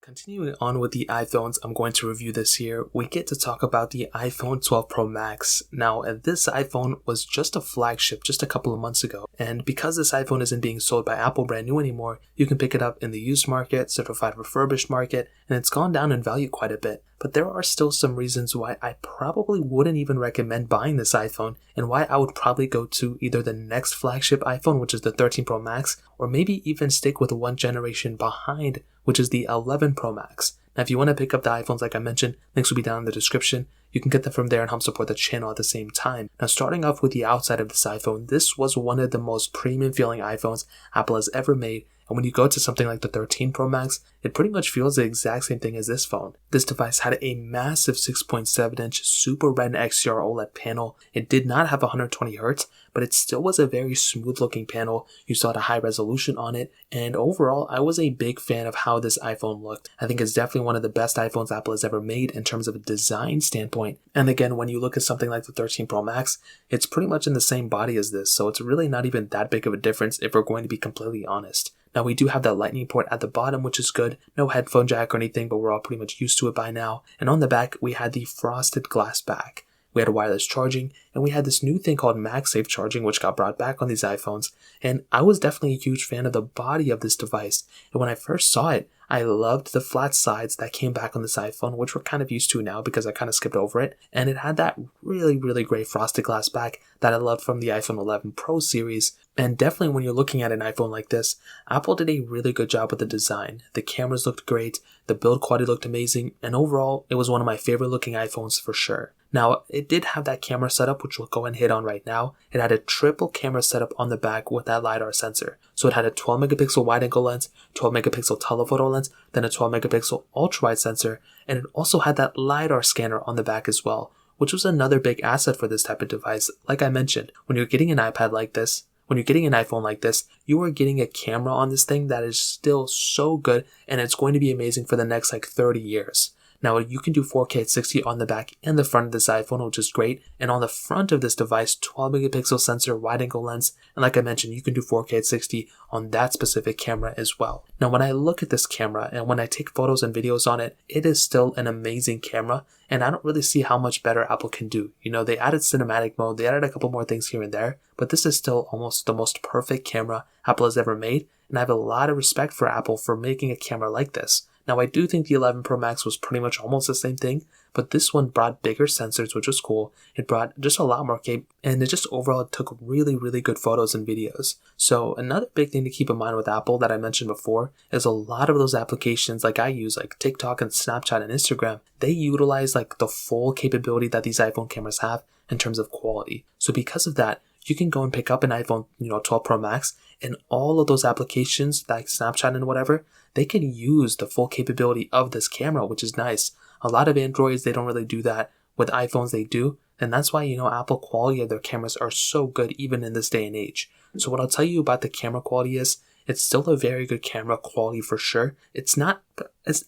Continuing on with the iPhones I'm going to review this year, we get to talk about the iPhone 12 Pro Max. Now, this iPhone was just a flagship just a couple of months ago, and because this iPhone isn't being sold by Apple brand new anymore, you can pick it up in the used market, certified refurbished market, and it's gone down in value quite a bit. But there are still some reasons why I probably wouldn't even recommend buying this iPhone, and why I would probably go to either the next flagship iPhone, which is the 13 Pro Max, or maybe even stick with one generation behind, which is the 11 Pro Max. Now, if you want to pick up the iPhones like I mentioned, links will be down in the description. You can get them from there and help support the channel at the same time. Now, starting off with the outside of this iPhone, this was one of the most premium feeling iPhones Apple has ever made. And when you go to something like the 13 Pro Max, it pretty much feels the exact same thing as this phone. This device had a massive 6.7-inch Super Retina XDR OLED panel. It did not have 120Hz, but it still was a very smooth looking panel. You saw the high resolution on it, and overall, I was a big fan of how this iPhone looked. I think it's definitely one of the best iPhones Apple has ever made in terms of a design standpoint. And again, when you look at something like the 13 Pro Max, it's pretty much in the same body as this, so it's really not even that big of a difference if we're going to be completely honest. Now, we do have that lightning port at the bottom, which is good. No headphone jack or anything, but we're all pretty much used to it by now. And on the back, we had the frosted glass back. We had wireless charging, and we had this new thing called MagSafe charging, which got brought back on these iPhones. And I was definitely a huge fan of the body of this device. And when I first saw it, I loved the flat sides that came back on this iPhone, which we're kind of used to now because I kind of skipped over it. And it had that really great frosted glass back that I loved from the iPhone 11 Pro series. And definitely when you're looking at an iPhone like this, Apple did a really good job with the design. The cameras looked great, the build quality looked amazing, and overall, it was one of my favorite looking iPhones for sure. Now, it did have that camera setup, which we'll go and hit on right now. It had a triple camera setup on the back with that LiDAR sensor. So it had a 12 megapixel wide angle lens, 12 megapixel telephoto lens, then a 12 megapixel ultra wide sensor, and it also had that LiDAR scanner on the back as well, which was another big asset for this type of device. Like I mentioned, when you're getting an iPad like this, when you're getting an iPhone like this, you are getting a camera on this thing that is still so good, and it's going to be amazing for the next 30 years. Now, you can do 4K at 60 on the back and the front of this iPhone, which is great. And on the front of this device, 12 megapixel sensor, wide angle lens. And like I mentioned, you can do 4K at 60 on that specific camera as well. Now, when I look at this camera and when I take photos and videos on it, it is still an amazing camera. And I don't really see how much better Apple can do. You know, they added cinematic mode, they added a couple more things here and there, but this is still almost the most perfect camera Apple has ever made. And I have a lot of respect for Apple for making a camera like this. Now, I do think the 11 Pro Max was pretty much almost the same thing, but this one brought bigger sensors, which was cool. It brought just a lot more and it just overall took really good photos and videos. So another big thing to keep in mind with Apple that I mentioned before is a lot of those applications like I use, like TikTok and Snapchat and Instagram, they utilize the full capability that these iPhone cameras have in terms of quality. So because of that, you can go and pick up an iPhone 12 Pro Max, and all of those applications like Snapchat and whatever, they can use the full capability of this camera, which is nice. A lot of Androids, they don't really do that. With iPhones, they do. And that's why, Apple quality of their cameras are so good even in this day and age. So what I'll tell you about the camera quality is, it's still a very good camera quality for sure.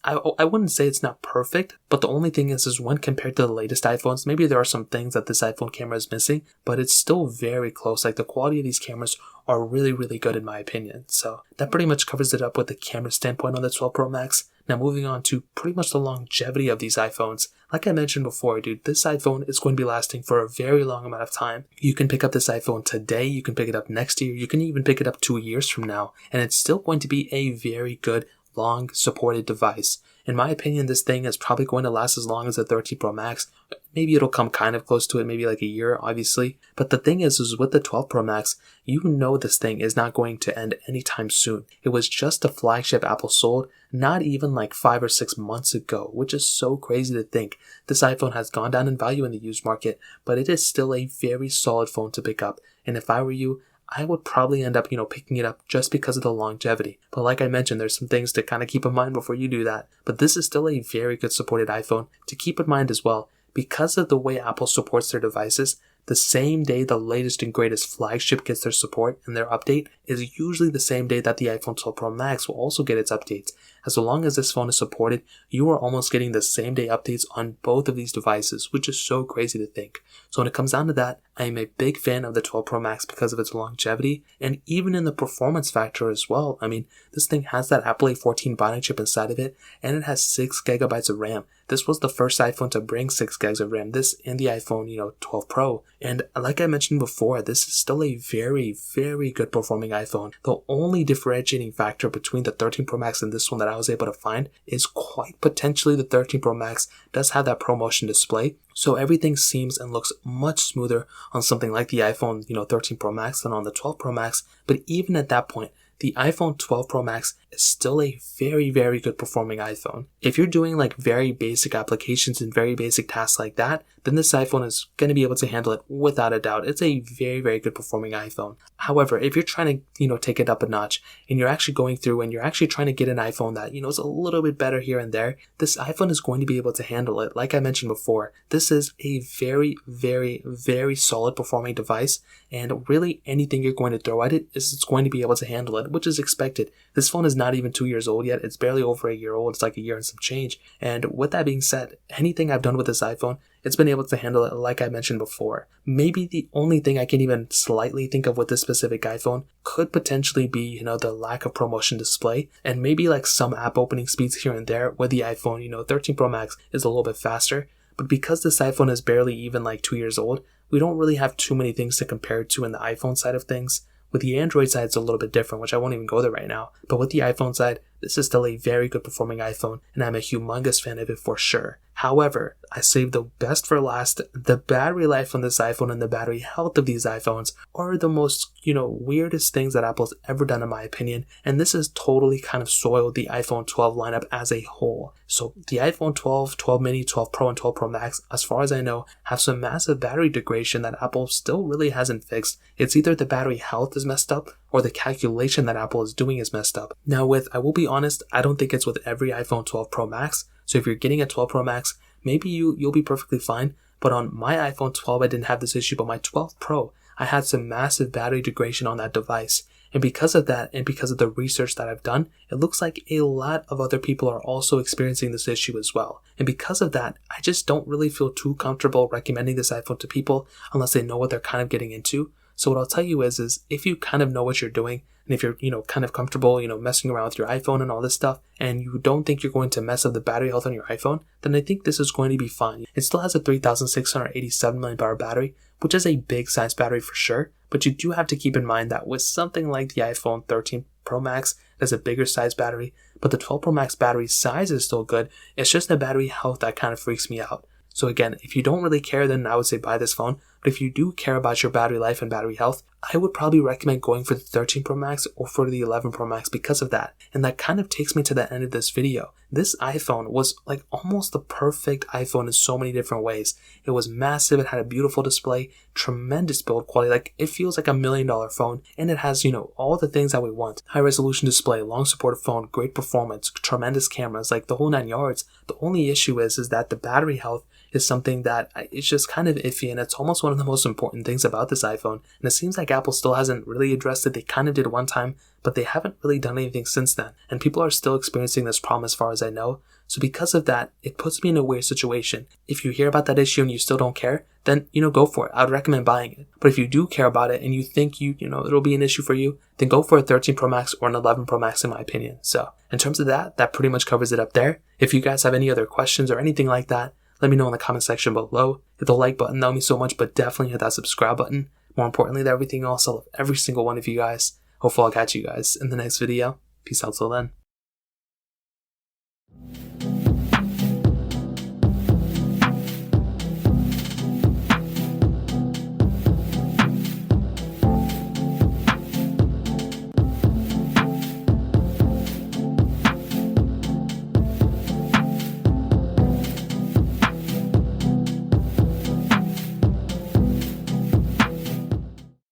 I wouldn't say it's not perfect, but the only thing is when compared to the latest iPhones, maybe there are some things that this iPhone camera is missing, but it's still very close. The quality of these cameras are really good in my opinion. So that pretty much covers it up with the camera standpoint on the 12 Pro Max. Now moving on to pretty much the longevity of these iPhones. Like I mentioned before, dude, this iPhone is going to be lasting for a very long amount of time. You can pick up this iPhone today, you can pick it up next year, you can even pick it up 2 years from now, and it's still going to be a very good, long supported device. In my opinion, this thing is probably going to last as long as the 13 Pro Max. Maybe it'll come kind of close to it, maybe a year, obviously. But the thing is with the 12 Pro Max, this thing is not going to end anytime soon. It was just a flagship Apple sold not even 5 or 6 months ago, which is so crazy to think. This iPhone has gone down in value in the used market, but it is still a very solid phone to pick up. And if I were you, I would probably end up, picking it up just because of the longevity. But like I mentioned, there's some things to kind of keep in mind before you do that. But this is still a very good supported iPhone to keep in mind as well. Because of the way Apple supports their devices, the same day the latest and greatest flagship gets their support and their update is usually the same day that the iPhone 12 Pro Max will also get its updates. As long as this phone is supported, you are almost getting the same day updates on both of these devices, which is so crazy to think. So when it comes down to that, I am a big fan of the 12 Pro Max because of its longevity and even in the performance factor as well. I mean, this thing has that Apple A14 Bionic chip inside of it, and it has 6 gigabytes of RAM. This was the first iPhone to bring 6 gigs of RAM, this and the iPhone, 12 Pro. And like I mentioned before, this is still a very, very good performing iPhone. The only differentiating factor between the 13 Pro Max and this one that I was able to find is quite potentially the 13 Pro Max does have that ProMotion display. So everything seems and looks much smoother on something like the iPhone, 13 Pro Max than on the 12 Pro Max. But even at that point, the iPhone 12 Pro Max is still a very, very good performing iPhone. If you're doing like very basic applications and very basic tasks like that, then this iPhone is going to be able to handle it without a doubt. It's a very, very good performing iPhone. However, if you're trying to, take it up a notch and you're actually going through and you're actually trying to get an iPhone that, is a little bit better here and there, this iPhone is going to be able to handle it. Like I mentioned before, this is a very, very, very solid performing device, and really anything you're going to throw at it is it's going to be able to handle it, which is expected. This phone is not even 2 years old yet. It's barely over a year old. It's like a year and some change. And with that being said, anything I've done with this iPhone, it's been able to handle it like I mentioned before. Maybe the only thing I can even slightly think of with this specific iPhone could potentially be, the lack of ProMotion display, and maybe like some app opening speeds here and there where the iPhone, 13 Pro Max is a little bit faster. But because this iPhone is barely even like 2 years old, we don't really have too many things to compare it to in the iPhone side of things. With the Android side, it's a little bit different, which I won't even go there right now. But with the iPhone side, this is still a very good performing iPhone, and I'm a humongous fan of it for sure. However, I saved the best for last. The battery life on this iPhone and the battery health of these iPhones are the most, weirdest things that Apple's ever done in my opinion, and this has totally kind of soiled the iPhone 12 lineup as a whole. So the iPhone 12, 12 mini, 12 Pro, and 12 Pro Max, as far as I know, have some massive battery degradation that Apple still really hasn't fixed. It's either the battery health is messed up or the calculation that Apple is doing is messed up. Now I will be honest, I don't think it's with every iPhone 12 Pro Max. So if you're getting a 12 Pro Max, maybe you'll be perfectly fine. But on my iPhone 12, I didn't have this issue, but my 12 Pro, I had some massive battery degradation on that device. And because of that, and because of the research that I've done, it looks like a lot of other people are also experiencing this issue as well. And because of that, I just don't really feel too comfortable recommending this iPhone to people unless they know what they're kind of getting into. So what I'll tell you is if you kind of know what you're doing, and if you're, kind of comfortable, messing around with your iPhone and all this stuff, and you don't think you're going to mess up the battery health on your iPhone, then I think this is going to be fine. It still has a 3687 mAh battery, which is a big size battery for sure, but you do have to keep in mind that with something like the iPhone 13 Pro Max, that's a bigger size battery, but the 12 Pro Max battery size is still good. It's just the battery health that kind of freaks me out. So again, if you don't really care, then I would say buy this phone. But if you do care about your battery life and battery health, I would probably recommend going for the 13 Pro Max or for the 11 Pro Max because of that. And that kind of takes me to the end of this video. This iPhone was like almost the perfect iPhone in so many different ways. It was massive, it had a beautiful display, tremendous build quality, like it feels like $1 million phone, and it has, all the things that we want. High resolution display, long supported phone, great performance, tremendous cameras, like the whole 9 yards. The only issue is that the battery health is something that it's just kind of iffy, and it's almost one of the most important things about this iPhone. And it seems like Apple still hasn't really addressed it. They kind of did one time, but they haven't really done anything since then. And people are still experiencing this problem as far as I know. So because of that, it puts me in a weird situation. If you hear about that issue and you still don't care, then, go for it. I would recommend buying it. But if you do care about it and you think it'll be an issue for you, then go for a 13 Pro Max or an 11 Pro Max in my opinion. So in terms of that pretty much covers it up there. If you guys have any other questions or anything like that, let me know in the comment section below. Hit the like button, that would mean so much, but definitely hit that subscribe button. More importantly than everything else, I love every single one of you guys. Hopefully I'll catch you guys in the next video. Peace out till then.